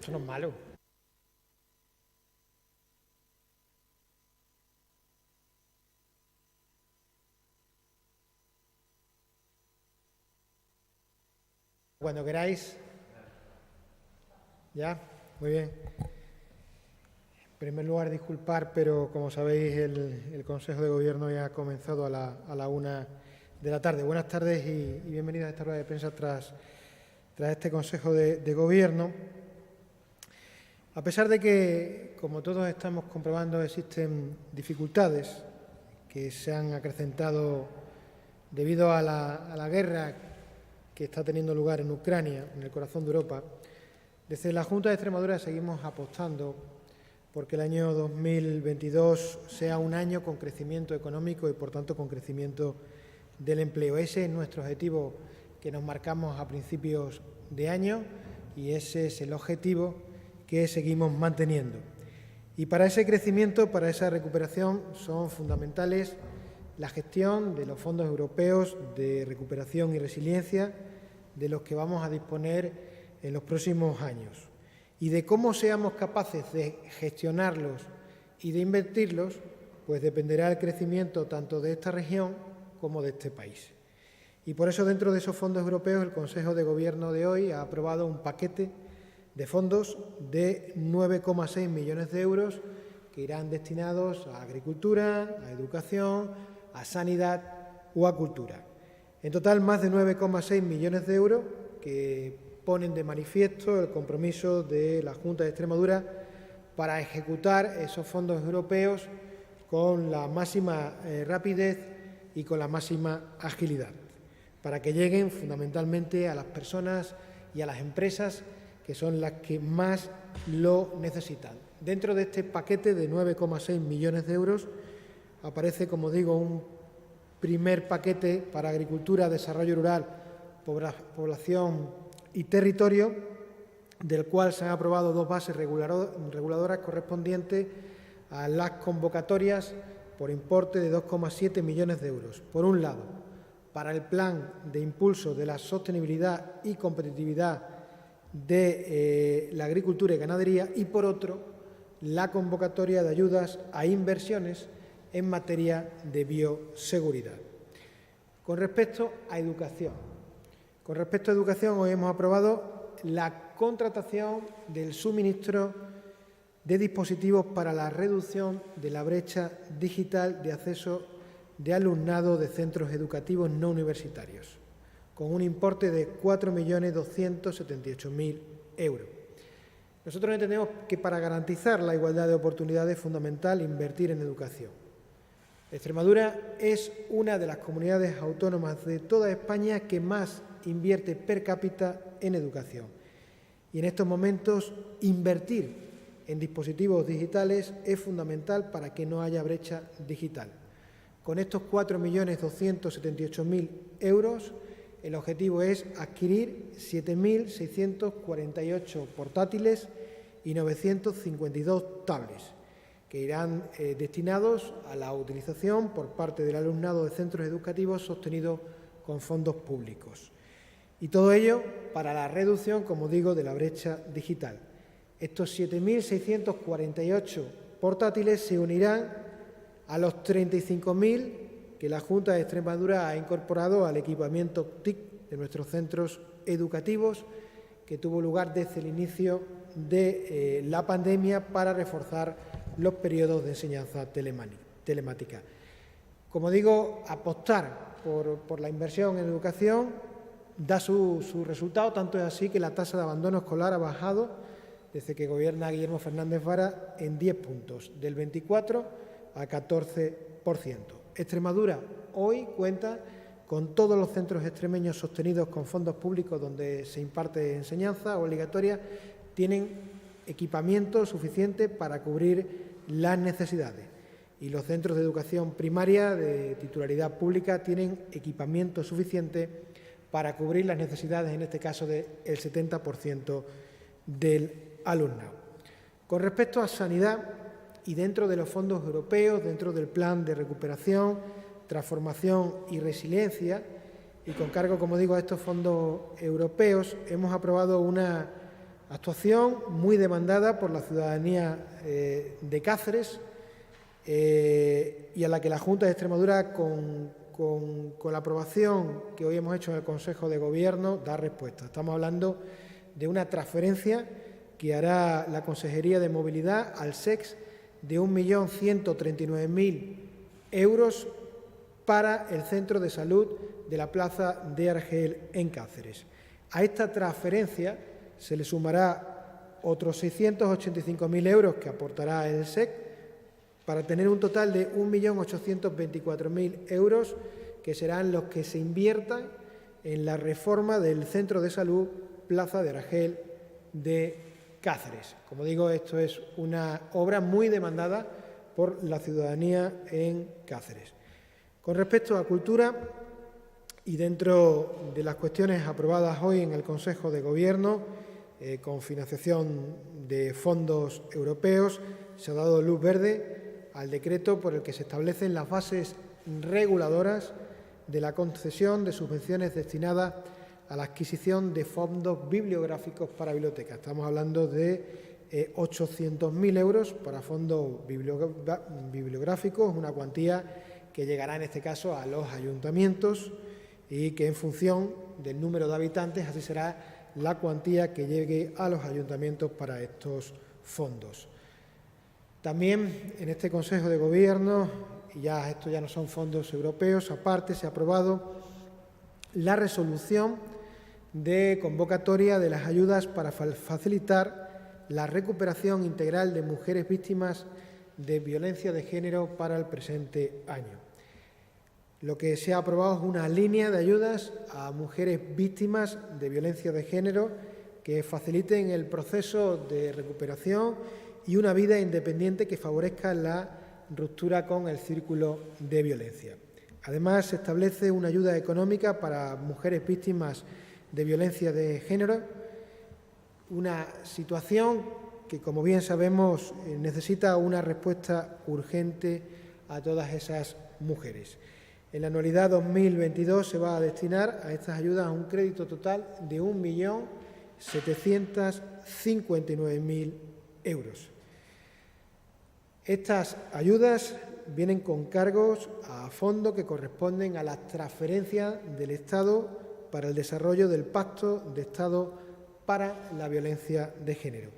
esto no es malo. Cuando queráis. ¿Ya? Muy bien. En primer lugar, disculpar, pero como sabéis, el Consejo de Gobierno ya ha comenzado a la 1 de la tarde. Buenas tardes y bienvenidos a esta rueda de prensa tras este Consejo de Gobierno. A pesar de que, como todos estamos comprobando, existen dificultades que se han acrecentado debido a la guerra que está teniendo lugar en Ucrania, en el corazón de Europa, desde la Junta de Extremadura seguimos apostando porque el año 2022 sea un año con crecimiento económico y, por tanto, con crecimiento del empleo. Ese es nuestro objetivo que nos marcamos a principios de año y ese es el objetivo que seguimos manteniendo. Y para ese crecimiento, para esa recuperación, son fundamentales la gestión de los fondos europeos de recuperación y resiliencia, de los que vamos a disponer en los próximos años. Y de cómo seamos capaces de gestionarlos y de invertirlos, pues dependerá el crecimiento tanto de esta región como de este país. Y por eso, dentro de esos fondos europeos, el Consejo de Gobierno de hoy ha aprobado un paquete de fondos de 9,6 millones de euros que irán destinados a agricultura, a educación, a sanidad o a cultura. En total, más de 9,6 millones de euros que ponen de manifiesto el compromiso de la Junta de Extremadura para ejecutar esos fondos europeos con la máxima rapidez y con la máxima agilidad, para que lleguen fundamentalmente a las personas y a las empresas que son las que más lo necesitan. Dentro de este paquete de 9,6 millones de euros aparece, como digo, un primer paquete para agricultura, desarrollo rural, población y territorio, del cual se han aprobado 2 bases reguladoras correspondientes a las convocatorias por importe de 2,7 millones de euros. Por un lado, para el Plan de Impulso de la Sostenibilidad y Competitividad de la Agricultura y Ganadería y, por otro, la convocatoria de ayudas a inversiones en materia de bioseguridad. Con respecto a educación, hoy hemos aprobado la contratación del suministro de dispositivos para la reducción de la brecha digital de acceso de alumnado de centros educativos no universitarios, con un importe de 4.278.000 euros. Nosotros entendemos que para garantizar la igualdad de oportunidades es fundamental invertir en educación. Extremadura es una de las comunidades autónomas de toda España que más invierte per cápita en educación. Y en estos momentos invertir en dispositivos digitales es fundamental para que no haya brecha digital. Con estos 4.278.000 euros, el objetivo es adquirir 7.648 portátiles y 952 tablets, que irán destinados a la utilización por parte del alumnado de centros educativos sostenidos con fondos públicos. Y todo ello para la reducción, como digo, de la brecha digital. Estos 7.648 portátiles se unirán a los 35.000 que la Junta de Extremadura ha incorporado al equipamiento TIC de nuestros centros educativos, que tuvo lugar desde el inicio de la pandemia para reforzar los periodos de enseñanza telemática. Como digo, apostar por la inversión en educación da su resultado, tanto es así que la tasa de abandono escolar ha bajado desde que gobierna Guillermo Fernández Vara en 10 puntos, del 24 al 14%. Extremadura hoy cuenta con todos los centros extremeños sostenidos con fondos públicos donde se imparte enseñanza obligatoria, tienen equipamiento suficiente para cubrir las necesidades. Y los centros de educación primaria de titularidad pública tienen equipamiento suficiente para cubrir las necesidades, en este caso, del 70% del alumnado. Con respecto a sanidad, y dentro de los fondos europeos, dentro del Plan de Recuperación, Transformación y Resiliencia, y con cargo, como digo, a estos fondos europeos, hemos aprobado una Actuación muy demandada por la ciudadanía de Cáceres y a la que la Junta de Extremadura, con la aprobación que hoy hemos hecho en el Consejo de Gobierno, da respuesta. Estamos hablando de una transferencia que hará la Consejería de Movilidad al SEX de 1.139.000 euros para el Centro de Salud de la Plaza de Argel en Cáceres. A esta transferencia se le sumará otros 685.000 euros que aportará el SEC para tener un total de 1.824.000 euros que serán los que se inviertan en la reforma del Centro de Salud Plaza de Argel de Cáceres. Como digo, esto es una obra muy demandada por la ciudadanía en Cáceres. Con respecto a cultura, y dentro de las cuestiones aprobadas hoy en el Consejo de Gobierno, con financiación de fondos europeos, se ha dado luz verde al decreto por el que se establecen las bases reguladoras de la concesión de subvenciones destinadas a la adquisición de fondos bibliográficos para bibliotecas. Estamos hablando de 800.000 euros para fondos bibliográficos, una cuantía que llegará en este caso a los ayuntamientos y que en función del número de habitantes así será la cuantía que llegue a los ayuntamientos para estos fondos. También en este Consejo de Gobierno, y ya esto ya no son fondos europeos, aparte se ha aprobado la resolución de convocatoria de las ayudas para facilitar la recuperación integral de mujeres víctimas de violencia de género para el presente año. Lo que se ha aprobado es una línea de ayudas a mujeres víctimas de violencia de género que faciliten el proceso de recuperación y una vida independiente que favorezca la ruptura con el círculo de violencia. Además, se establece una ayuda económica para mujeres víctimas de violencia de género, una situación que, como bien sabemos, necesita una respuesta urgente a todas esas mujeres. En la anualidad 2022 se va a destinar a estas ayudas un crédito total de 1.759.000 euros. Estas ayudas vienen con cargos a fondo que corresponden a las transferencias del Estado para el desarrollo del Pacto de Estado para la Violencia de Género.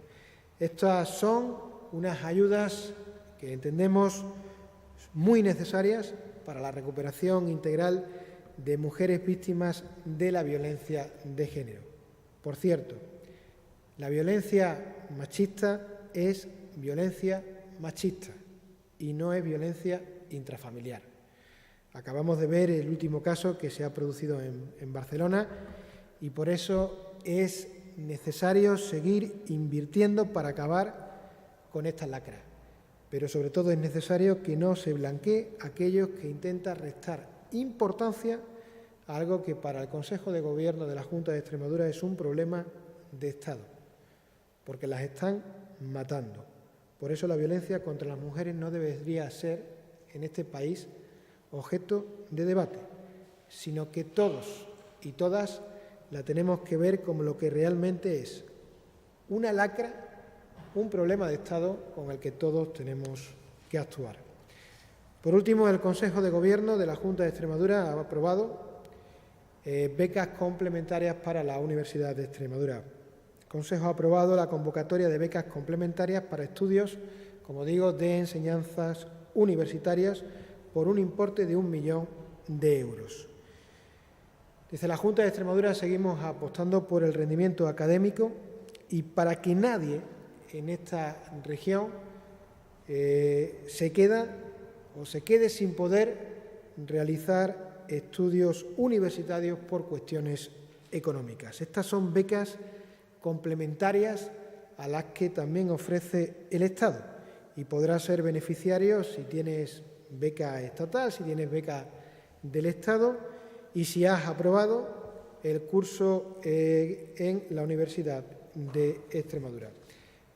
Estas son unas ayudas que entendemos muy necesarias para la recuperación integral de mujeres víctimas de la violencia de género. Por cierto, la violencia machista es violencia machista y no es violencia intrafamiliar. Acabamos de ver el último caso que se ha producido en Barcelona y por eso es necesario seguir invirtiendo para acabar con estas lacras. Pero sobre todo es necesario que no se blanquee a aquellos que intentan restar importancia a algo que para el Consejo de Gobierno de la Junta de Extremadura es un problema de Estado, porque las están matando. Por eso la violencia contra las mujeres no debería ser en este país objeto de debate, sino que todos y todas la tenemos que ver como lo que realmente es, una lacra, un problema de Estado con el que todos tenemos que actuar. Por último, el Consejo de Gobierno de la Junta de Extremadura ha aprobado becas complementarias para la Universidad de Extremadura. El Consejo ha aprobado la convocatoria de becas complementarias para estudios, como digo, de enseñanzas universitarias por un importe de 1 millón de euros. Desde la Junta de Extremadura seguimos apostando por el rendimiento académico y para que nadie en esta región se quede sin poder realizar estudios universitarios por cuestiones económicas. Estas son becas complementarias a las que también ofrece el Estado y podrás ser beneficiario si tienes beca estatal, si tienes beca del Estado y si has aprobado el curso en la Universidad de Extremadura.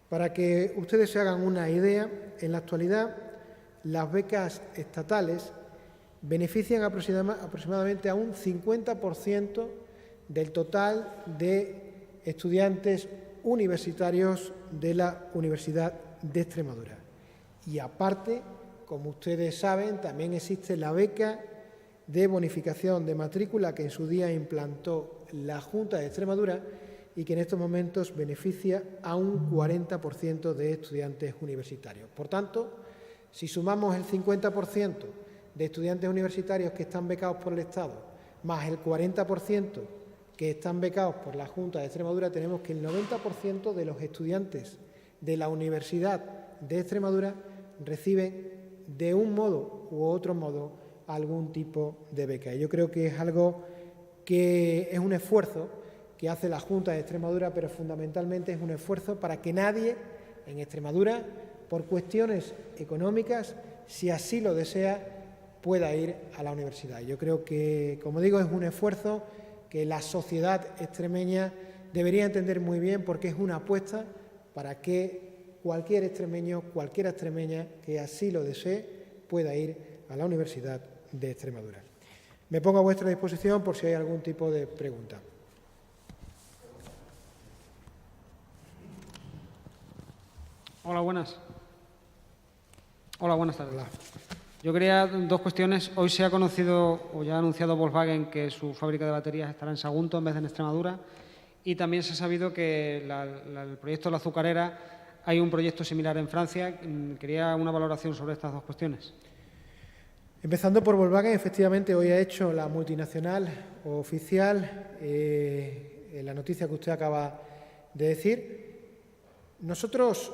Para que ustedes se hagan una idea, en la actualidad las becas estatales benefician aproximadamente a un 50% del total de estudiantes universitarios de la Universidad de Extremadura. Y aparte, como ustedes saben, también existe la beca de bonificación de matrícula que en su día implantó la Junta de Extremadura y que en estos momentos beneficia a un 40% de estudiantes universitarios. Por tanto, si sumamos el 50% de estudiantes universitarios que están becados por el Estado, más el 40% que están becados por la Junta de Extremadura, tenemos que el 90% de los estudiantes de la Universidad de Extremadura reciben de un modo u otro modo algún tipo de beca. Y yo creo que es algo que es un esfuerzo que hace la Junta de Extremadura, pero fundamentalmente es un esfuerzo para que nadie en Extremadura, por cuestiones económicas, si así lo desea, pueda ir a la universidad. Yo creo que, como digo, es un esfuerzo que la sociedad extremeña debería entender muy bien, porque es una apuesta para que cualquier extremeño, cualquier extremeña que así lo desee, pueda ir a la Universidad de Extremadura. Me pongo a vuestra disposición por si hay algún tipo de pregunta. Hola, buenas. Hola, buenas tardes. Hola. Yo quería dos cuestiones. Hoy se ha conocido o ya ha anunciado Volkswagen que su fábrica de baterías estará en Sagunto en vez de en Extremadura, y también se ha sabido que el proyecto de la azucarera, hay un proyecto similar en Francia. Quería una valoración sobre estas dos cuestiones. Empezando por Volkswagen, efectivamente hoy ha hecho la multinacional oficial la noticia que usted acaba de decir. Nosotros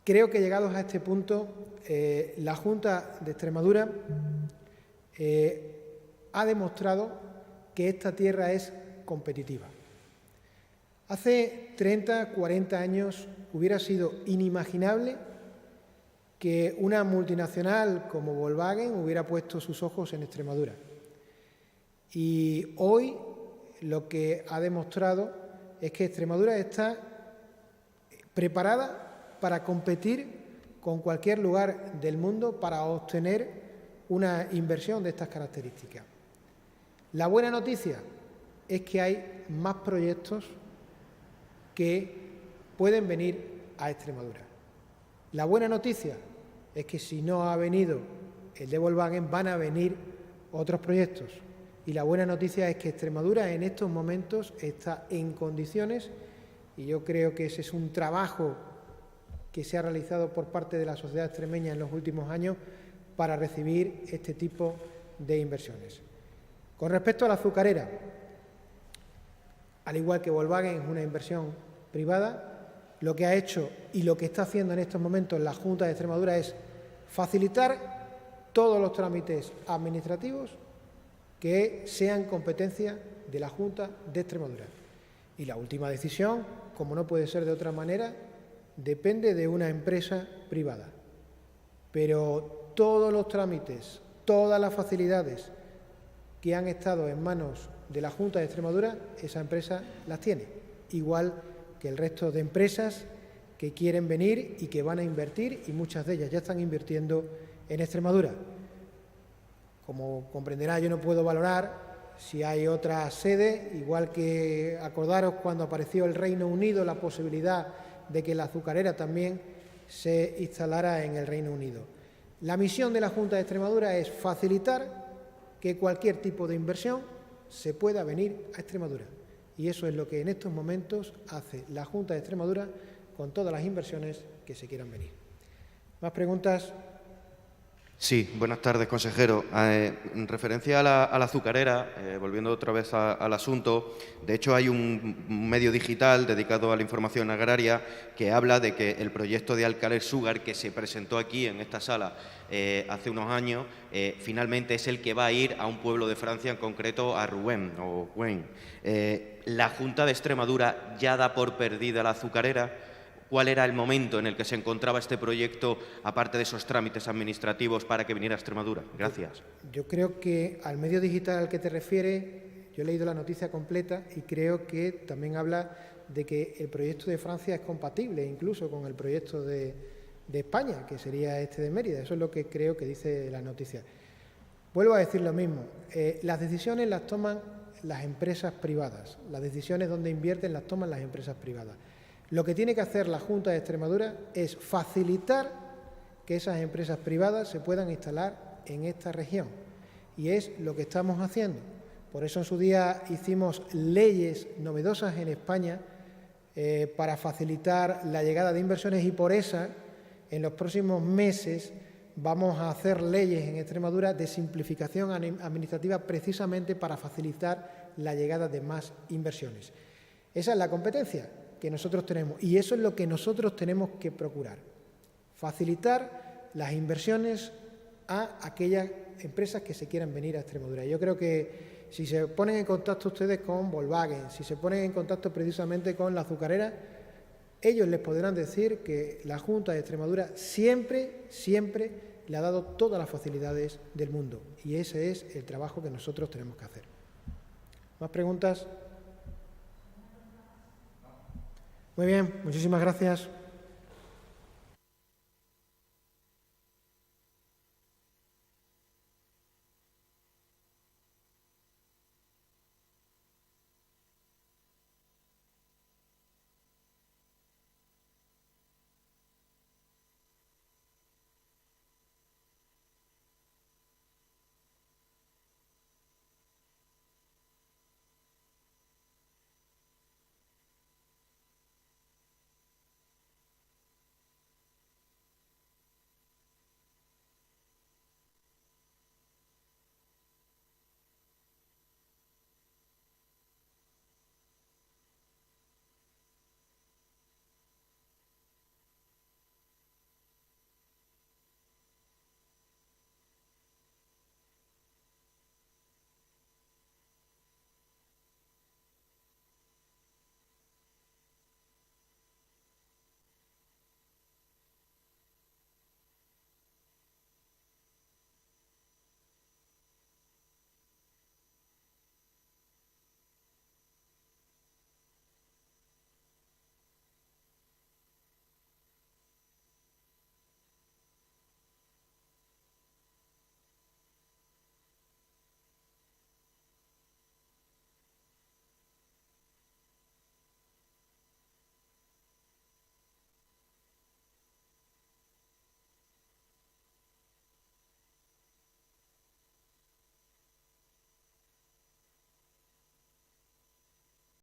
creo que llegados a este punto, la Junta de Extremadura ha demostrado que esta tierra es competitiva. Hace 30, 40 años hubiera sido inimaginable que una multinacional como Volkswagen hubiera puesto sus ojos en Extremadura. Y hoy lo que ha demostrado es que Extremadura está preparada para competir con cualquier lugar del mundo para obtener una inversión de estas características. La buena noticia es que hay más proyectos que pueden venir a Extremadura. La buena noticia es que si no ha venido el de Volkswagen, van a venir otros proyectos. Y la buena noticia es que Extremadura en estos momentos está en condiciones, y yo creo que ese es un trabajo que se ha realizado por parte de la sociedad extremeña en los últimos años para recibir este tipo de inversiones. Con respecto a la azucarera, al igual que Volkswagen es una inversión privada, lo que ha hecho y lo que está haciendo en estos momentos la Junta de Extremadura es facilitar todos los trámites administrativos que sean competencia de la Junta de Extremadura. Y la última decisión, como no puede ser de otra manera, depende de una empresa privada. Pero todos los trámites, todas las facilidades que han estado en manos de la Junta de Extremadura, esa empresa las tiene, igual que el resto de empresas que quieren venir y que van a invertir, y muchas de ellas ya están invirtiendo en Extremadura. Como comprenderá, yo no puedo valorar si hay otra sede, igual que acordaros cuando apareció el Reino Unido la posibilidad de que la azucarera también se instalara en el Reino Unido. La misión de la Junta de Extremadura es facilitar que cualquier tipo de inversión se pueda venir a Extremadura. Y eso es lo que en estos momentos hace la Junta de Extremadura con todas las inversiones que se quieran venir. ¿Más preguntas? Sí, buenas tardes, consejero. En referencia a la azucarera, volviendo otra vez al asunto, de hecho hay un medio digital dedicado a la información agraria que habla de que el proyecto de Alcaler Sugar, que se presentó aquí en esta sala hace unos años, finalmente es el que va a ir a un pueblo de Francia, en concreto a Rouen o Rouen. ¿La Junta de Extremadura ya da por perdida la azucarera? ¿Cuál era el momento en el que se encontraba este proyecto, aparte de esos trámites administrativos, para que viniera a Extremadura? Gracias. Yo creo que al medio digital al que te refieres, yo he leído la noticia completa y creo que también habla de que el proyecto de Francia es compatible incluso con el proyecto de España, que sería este de Mérida. Eso es lo que creo que dice la noticia. Vuelvo a decir lo mismo. Las decisiones las toman las empresas privadas. Las decisiones donde invierten las toman las empresas privadas. Lo que tiene que hacer la Junta de Extremadura es facilitar que esas empresas privadas se puedan instalar en esta región. Y es lo que estamos haciendo. Por eso en su día hicimos leyes novedosas en España para facilitar la llegada de inversiones y por eso en los próximos meses vamos a hacer leyes en Extremadura de simplificación administrativa precisamente para facilitar la llegada de más inversiones. Esa es la competencia que nosotros tenemos y eso es lo que nosotros tenemos que procurar. Facilitar las inversiones a aquellas empresas que se quieran venir a Extremadura. Yo creo que si se ponen en contacto ustedes con Volkswagen, si se ponen en contacto precisamente con la azucarera, ellos les podrán decir que la Junta de Extremadura siempre le ha dado todas las facilidades del mundo y ese es el trabajo que nosotros tenemos que hacer. ¿Más preguntas? Muy bien, muchísimas gracias.